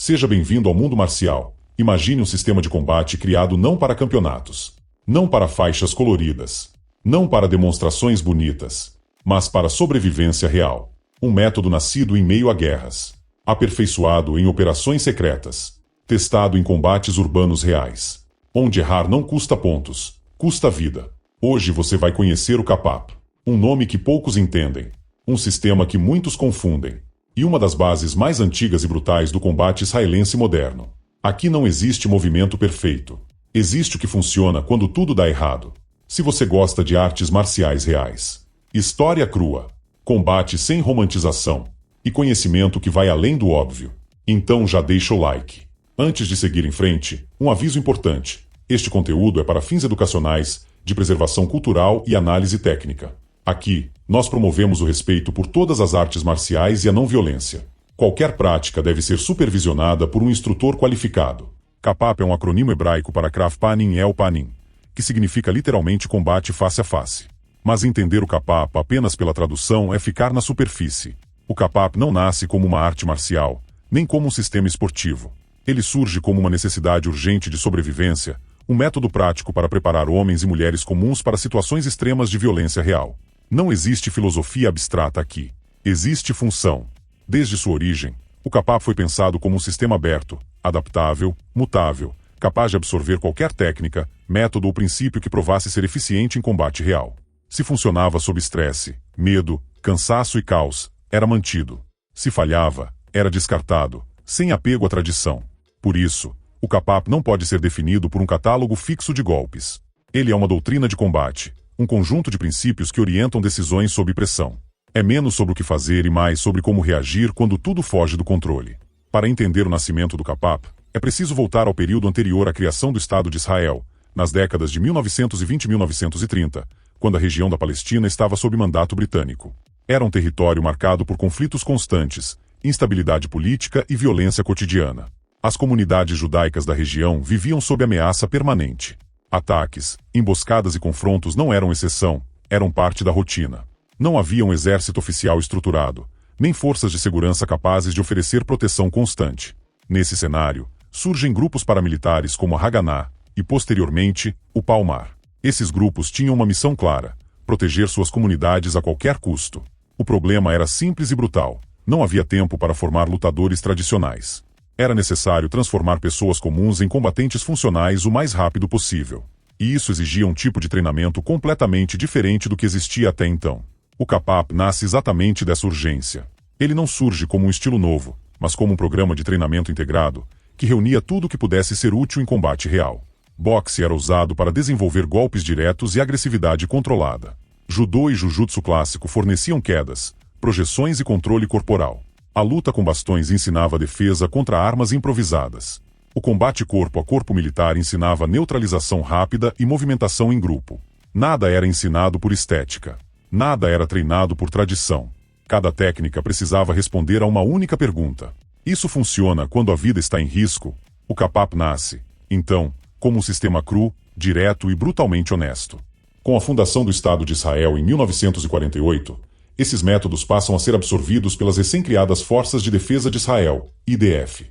Seja bem-vindo ao mundo marcial. Imagine um sistema de combate criado não para campeonatos, não para faixas coloridas, não para demonstrações bonitas, mas para sobrevivência real. Um método nascido em meio a guerras, aperfeiçoado em operações secretas, testado em combates urbanos reais, onde errar não custa pontos, custa vida. Hoje você vai conhecer o Kapap, um nome que poucos entendem, um sistema que muitos confundem, e uma das bases mais antigas e brutais do combate israelense moderno. Aqui não existe movimento perfeito. Existe o que funciona quando tudo dá errado. Se você gosta de artes marciais reais, história crua, combate sem romantização e conhecimento que vai além do óbvio, então já deixa o like. Antes de seguir em frente, um aviso importante. Este conteúdo é para fins educacionais, de preservação cultural e análise técnica. Aqui, nós promovemos o respeito por todas as artes marciais e a não violência. Qualquer prática deve ser supervisionada por um instrutor qualificado. Kapap é um acrônimo hebraico para Krav Panim El Panim, que significa literalmente combate face a face. Mas entender o Kapap apenas pela tradução é ficar na superfície. O Kapap não nasce como uma arte marcial, nem como um sistema esportivo. Ele surge como uma necessidade urgente de sobrevivência, um método prático para preparar homens e mulheres comuns para situações extremas de violência real. Não existe filosofia abstrata aqui. Existe função. Desde sua origem, o Kapap foi pensado como um sistema aberto, adaptável, mutável, capaz de absorver qualquer técnica, método ou princípio que provasse ser eficiente em combate real. Se funcionava sob estresse, medo, cansaço e caos, era mantido. Se falhava, era descartado, sem apego à tradição. Por isso, o Kapap não pode ser definido por um catálogo fixo de golpes. Ele é uma doutrina de combate, um conjunto de princípios que orientam decisões sob pressão. É menos sobre o que fazer e mais sobre como reagir quando tudo foge do controle. Para entender o nascimento do Kapap, é preciso voltar ao período anterior à criação do Estado de Israel, nas décadas de 1920 e 1930, quando a região da Palestina estava sob mandato britânico. Era um território marcado por conflitos constantes, instabilidade política e violência cotidiana. As comunidades judaicas da região viviam sob ameaça permanente. Ataques, emboscadas e confrontos não eram exceção, eram parte da rotina. Não havia um exército oficial estruturado, nem forças de segurança capazes de oferecer proteção constante. Nesse cenário, surgem grupos paramilitares como a Haganá e, posteriormente, o Palmar. Esses grupos tinham uma missão clara: proteger suas comunidades a qualquer custo. O problema era simples e brutal. Não havia tempo para formar lutadores tradicionais. Era necessário transformar pessoas comuns em combatentes funcionais o mais rápido possível. E isso exigia um tipo de treinamento completamente diferente do que existia até então. O Kapap nasce exatamente dessa urgência. Ele não surge como um estilo novo, mas como um programa de treinamento integrado, que reunia tudo o que pudesse ser útil em combate real. Boxe era usado para desenvolver golpes diretos e agressividade controlada. Judô e Jujutsu clássico forneciam quedas, projeções e controle corporal. A luta com bastões ensinava a defesa contra armas improvisadas. O combate corpo a corpo militar ensinava neutralização rápida e movimentação em grupo. Nada era ensinado por estética. Nada era treinado por tradição. Cada técnica precisava responder a uma única pergunta. Isso funciona quando a vida está em risco? O Kapap nasce, então, como um sistema cru, direto e brutalmente honesto. Com a fundação do Estado de Israel em 1948, esses métodos passam a ser absorvidos pelas recém-criadas Forças de Defesa de Israel, IDF.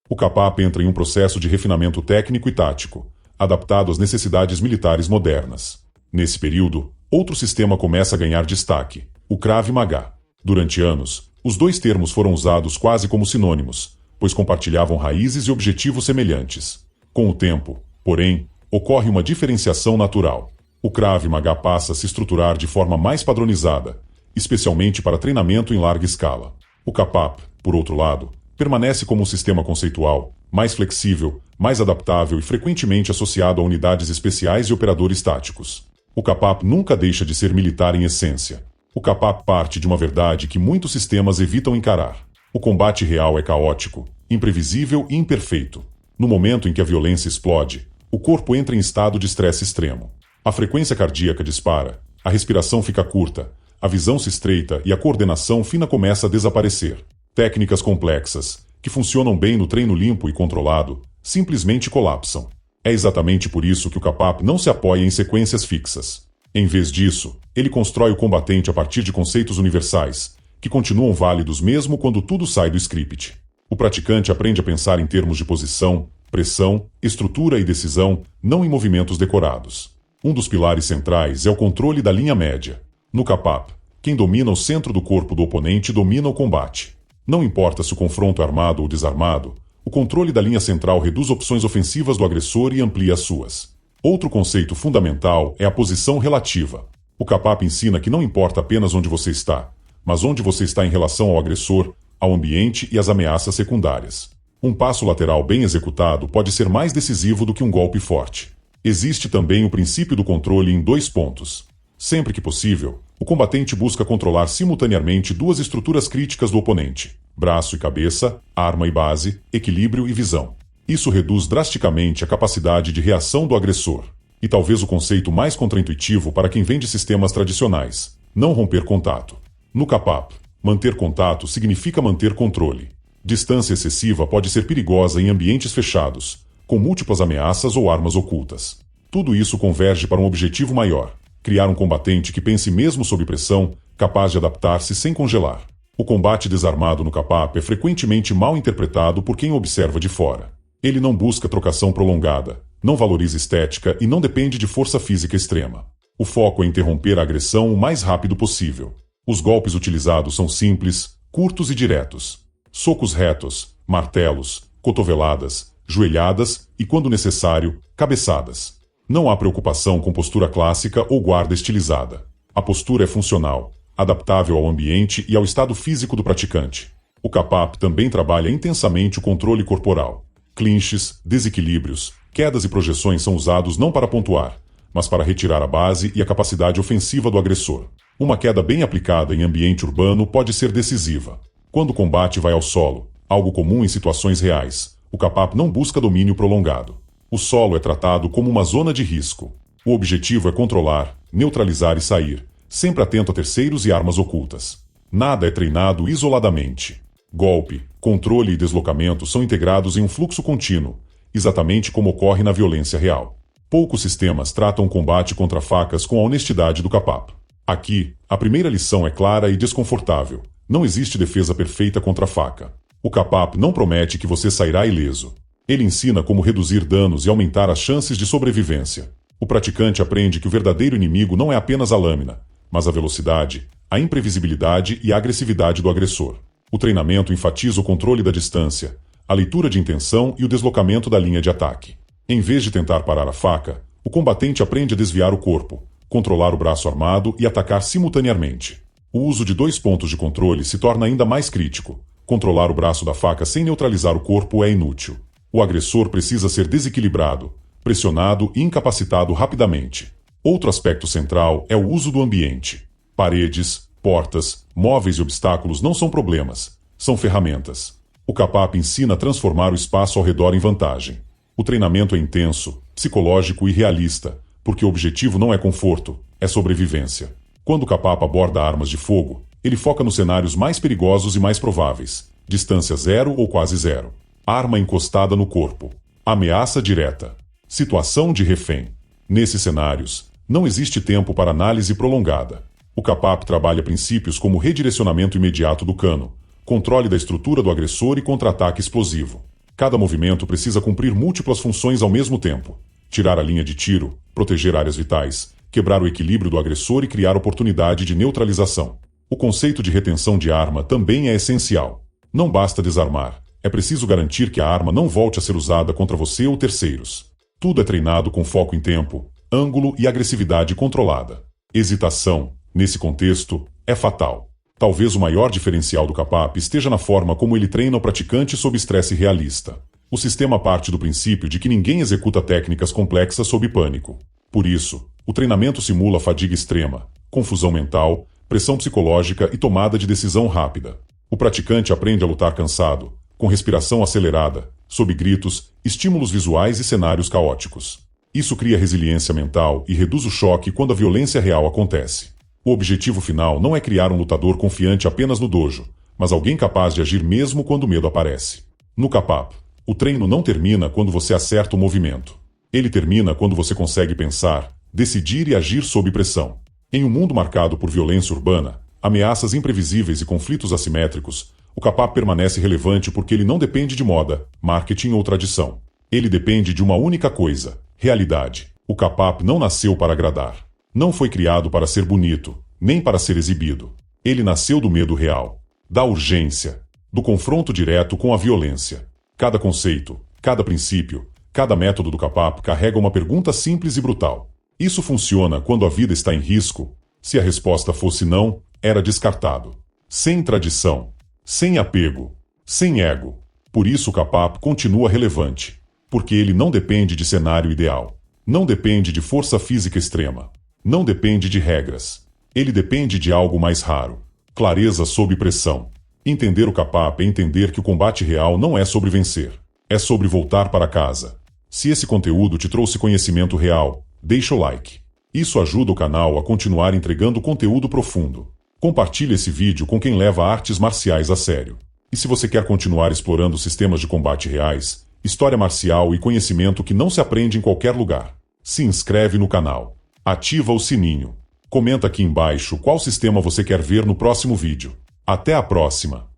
O Kapap entra em um processo de refinamento técnico e tático, adaptado às necessidades militares modernas. Nesse período, outro sistema começa a ganhar destaque, o Krav Maga. Durante anos, os dois termos foram usados quase como sinônimos, pois compartilhavam raízes e objetivos semelhantes. Com o tempo, porém, ocorre uma diferenciação natural. O Krav Maga passa a se estruturar de forma mais padronizada, especialmente para treinamento em larga escala. O Kapap, por outro lado, permanece como um sistema conceitual, mais flexível, mais adaptável e frequentemente associado a unidades especiais e operadores táticos. O Kapap nunca deixa de ser militar em essência. O Kapap parte de uma verdade que muitos sistemas evitam encarar. O combate real é caótico, imprevisível e imperfeito. No momento em que a violência explode, o corpo entra em estado de estresse extremo. A frequência cardíaca dispara, a respiração fica curta, a visão se estreita e a coordenação fina começa a desaparecer. Técnicas complexas, que funcionam bem no treino limpo e controlado, simplesmente colapsam. É exatamente por isso que o Kapap não se apoia em sequências fixas. Em vez disso, ele constrói o combatente a partir de conceitos universais, que continuam válidos mesmo quando tudo sai do script. O praticante aprende a pensar em termos de posição, pressão, estrutura e decisão, não em movimentos decorados. Um dos pilares centrais é o controle da linha média. No Kapap, quem domina o centro do corpo do oponente domina o combate. Não importa se o confronto é armado ou desarmado, o controle da linha central reduz opções ofensivas do agressor e amplia as suas. Outro conceito fundamental é a posição relativa. O Kapap ensina que não importa apenas onde você está, mas onde você está em relação ao agressor, ao ambiente e às ameaças secundárias. Um passo lateral bem executado pode ser mais decisivo do que um golpe forte. Existe também o princípio do controle em 2 pontos. Sempre que possível, o combatente busca controlar simultaneamente 2 estruturas críticas do oponente: braço e cabeça, arma e base, equilíbrio e visão. Isso reduz drasticamente a capacidade de reação do agressor. E talvez o conceito mais contraintuitivo para quem vem de sistemas tradicionais: não romper contato. No Kapap, manter contato significa manter controle. Distância excessiva pode ser perigosa em ambientes fechados, com múltiplas ameaças ou armas ocultas. Tudo isso converge para um objetivo maior: criar um combatente que pense mesmo sob pressão, capaz de adaptar-se sem congelar. O combate desarmado no Kapap é frequentemente mal interpretado por quem observa de fora. Ele não busca trocação prolongada, não valoriza estética e não depende de força física extrema. O foco é interromper a agressão o mais rápido possível. Os golpes utilizados são simples, curtos e diretos. Socos retos, martelos, cotoveladas, joelhadas e, quando necessário, cabeçadas. Não há preocupação com postura clássica ou guarda estilizada. A postura é funcional, adaptável ao ambiente e ao estado físico do praticante. O Kapap também trabalha intensamente o controle corporal. Clinches, desequilíbrios, quedas e projeções são usados não para pontuar, mas para retirar a base e a capacidade ofensiva do agressor. Uma queda bem aplicada em ambiente urbano pode ser decisiva. Quando o combate vai ao solo, algo comum em situações reais, o Kapap não busca domínio prolongado. O solo é tratado como uma zona de risco. O objetivo é controlar, neutralizar e sair, sempre atento a terceiros e armas ocultas. Nada é treinado isoladamente. Golpe, controle e deslocamento são integrados em um fluxo contínuo, exatamente como ocorre na violência real. Poucos sistemas tratam o combate contra facas com a honestidade do Kapap. Aqui, a primeira lição é clara e desconfortável: não existe defesa perfeita contra a faca. O Kapap não promete que você sairá ileso. Ele ensina como reduzir danos e aumentar as chances de sobrevivência. O praticante aprende que o verdadeiro inimigo não é apenas a lâmina, mas a velocidade, a imprevisibilidade e a agressividade do agressor. O treinamento enfatiza o controle da distância, a leitura de intenção e o deslocamento da linha de ataque. Em vez de tentar parar a faca, o combatente aprende a desviar o corpo, controlar o braço armado e atacar simultaneamente. O uso de 2 pontos de controle se torna ainda mais crítico. Controlar o braço da faca sem neutralizar o corpo é inútil. O agressor precisa ser desequilibrado, pressionado e incapacitado rapidamente. Outro aspecto central é o uso do ambiente. Paredes, portas, móveis e obstáculos não são problemas, são ferramentas. O Kapap ensina a transformar o espaço ao redor em vantagem. O treinamento é intenso, psicológico e realista, porque o objetivo não é conforto, é sobrevivência. Quando o Kapap aborda armas de fogo, ele foca nos cenários mais perigosos e mais prováveis: distância 0 ou quase 0. Arma encostada no corpo. Ameaça direta. Situação de refém. Nesses cenários, não existe tempo para análise prolongada. O Kapap trabalha princípios como redirecionamento imediato do cano, controle da estrutura do agressor e contra-ataque explosivo. Cada movimento precisa cumprir múltiplas funções ao mesmo tempo: tirar a linha de tiro, proteger áreas vitais, quebrar o equilíbrio do agressor e criar oportunidade de neutralização. O conceito de retenção de arma também é essencial. Não basta desarmar, é preciso garantir que a arma não volte a ser usada contra você ou terceiros. Tudo é treinado com foco em tempo, ângulo e agressividade controlada. Hesitação, nesse contexto, é fatal. Talvez o maior diferencial do Kapap esteja na forma como ele treina o praticante sob estresse realista. O sistema parte do princípio de que ninguém executa técnicas complexas sob pânico. Por isso, o treinamento simula fadiga extrema, confusão mental, pressão psicológica e tomada de decisão rápida. O praticante aprende a lutar cansado, com respiração acelerada, sob gritos, estímulos visuais e cenários caóticos. Isso cria resiliência mental e reduz o choque quando a violência real acontece. O objetivo final não é criar um lutador confiante apenas no dojo, mas alguém capaz de agir mesmo quando o medo aparece. No Kapap, o treino não termina quando você acerta o movimento. Ele termina quando você consegue pensar, decidir e agir sob pressão. Em um mundo marcado por violência urbana, ameaças imprevisíveis e conflitos assimétricos, o O Kapap permanece relevante porque ele não depende de moda, marketing ou tradição. Ele depende de uma única coisa: realidade. O Kapap não nasceu para agradar. Não foi criado para ser bonito, nem para ser exibido. Ele nasceu do medo real, da urgência, do confronto direto com a violência. Cada conceito, cada princípio, cada método do Kapap carrega uma pergunta simples e brutal. Isso funciona quando a vida está em risco? Se a resposta fosse não, era descartado. Sem tradição, sem apego, sem ego. Por isso o Kapap continua relevante. Porque ele não depende de cenário ideal. Não depende de força física extrema. Não depende de regras. Ele depende de algo mais raro: clareza sob pressão. Entender o Kapap é entender que o combate real não é sobre vencer. É sobre voltar para casa. Se esse conteúdo te trouxe conhecimento real, deixa o like. Isso ajuda o canal a continuar entregando conteúdo profundo. Compartilhe esse vídeo com quem leva artes marciais a sério. E se você quer continuar explorando sistemas de combate reais, história marcial e conhecimento que não se aprende em qualquer lugar, se inscreve no canal. Ativa o sininho. Comenta aqui embaixo qual sistema você quer ver no próximo vídeo. Até a próxima!